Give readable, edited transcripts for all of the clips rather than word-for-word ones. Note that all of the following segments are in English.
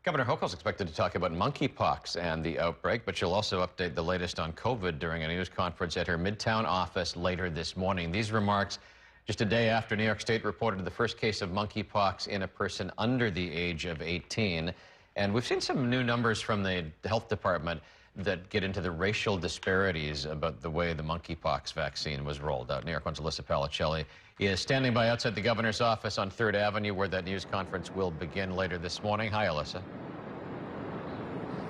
Governor Hochul is expected to talk about monkeypox and the outbreak, but she'll also update the latest on COVID during a news conference at her Midtown office later this morning. These remarks just a day after New York State reported the first case of monkeypox in a person under the age of 18. And we've seen some new numbers from the health department that get into the racial disparities about the way the monkeypox vaccine was rolled out. New York One's Alyssa Palicelli is standing by outside the governor's office on 3rd Avenue, where that news conference will begin later this morning. Hi, Alyssa.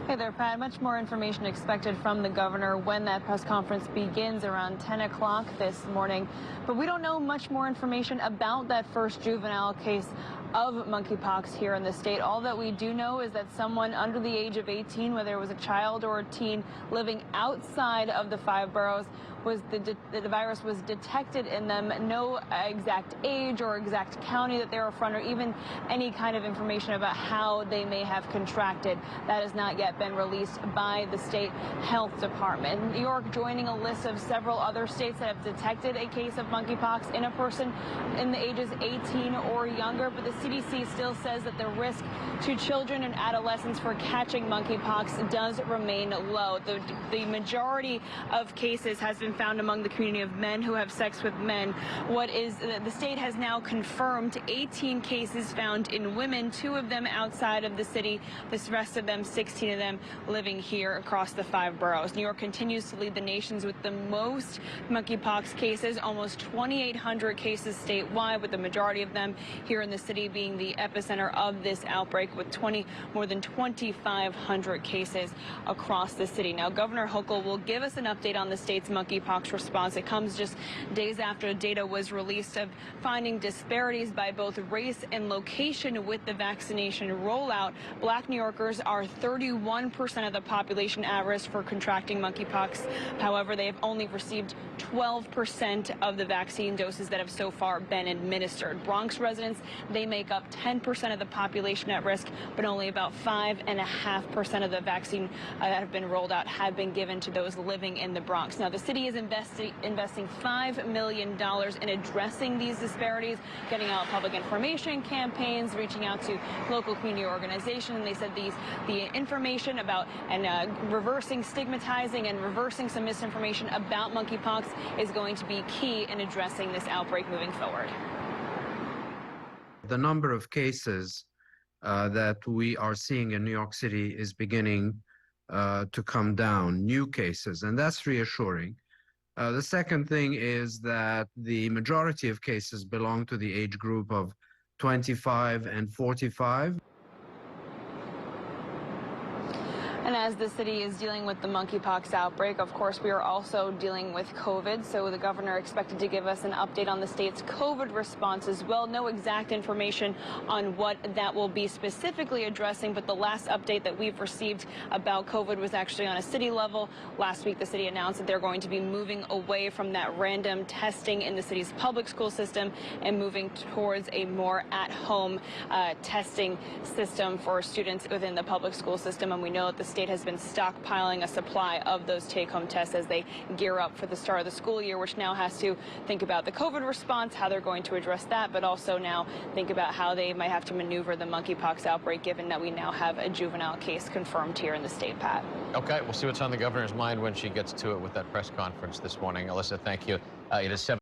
Hey there, Pat. Much more information expected from the governor when that press conference begins around 10 o'clock this morning. But we don't know much more information about that first juvenile case of monkeypox here in the state. All that we do know is that someone under the age of 18, whether it was a child or a teen living outside of the 5 boroughs, the virus was detected in them. No exact age or exact county that they're from, or even any kind of information about how they may have contracted. That has not yet been released by the state health department. New York joining a list of several other states that have detected a case of monkeypox in a person in the ages 18 or younger, but the CDC still says that the risk to children and adolescents for catching monkeypox does remain low. The majority of cases has been found among the community of men who have sex with men. The state has now confirmed 18 cases found in women, 2 of them outside of the city, the rest of them, 16 of them, living here across the 5 boroughs. New York continues to lead the nations with the most monkeypox cases, almost 2,800 cases statewide, with the majority of them here in the city being the epicenter of this outbreak, with more than 2,500 cases across the city. Now, Governor Hochul will give us an update on the state's monkeypox response. It comes just days after data was released of finding disparities by both race and location with the vaccination rollout. Black New Yorkers are 31% of the population at risk for contracting monkeypox. However, they have only received 12% of the vaccine doses that have so far been administered. Bronx residents, they make up 10% of the population at risk, but only about 5.5% of the vaccine that have been rolled out have been given to those living in the Bronx. Now, the city is investing $5 million in addressing these disparities, getting out public information campaigns, reaching out to local community organizations. And they said the information about reversing stigmatizing and reversing some misinformation about monkeypox is going to be key in addressing this outbreak moving forward. The number of cases that we are seeing in New York City is beginning to come down, new cases, and that's reassuring. The second thing is that the majority of cases belong to the age group of 25 and 45. And as the city is dealing with the monkeypox outbreak, of course, we are also dealing with COVID. So the governor expected to give us an update on the state's COVID response as well. No exact information on what that will be specifically addressing, but the last update that we've received about COVID was actually on a city level. Last week, the city announced that they're going to be moving away from that random testing in the city's public school system and moving towards a more at-home testing system for students within the public school system. And we know that the state has been stockpiling a supply of those take-home tests as they gear up for the start of the school year, which now has to think about the COVID response, how they're going to address that, but also now think about how they might have to maneuver the monkeypox outbreak, given that we now have a juvenile case confirmed here in the state, Pat. Okay, we'll see what's on the governor's mind when she gets to it with that press conference this morning. Alyssa, thank you. It is 7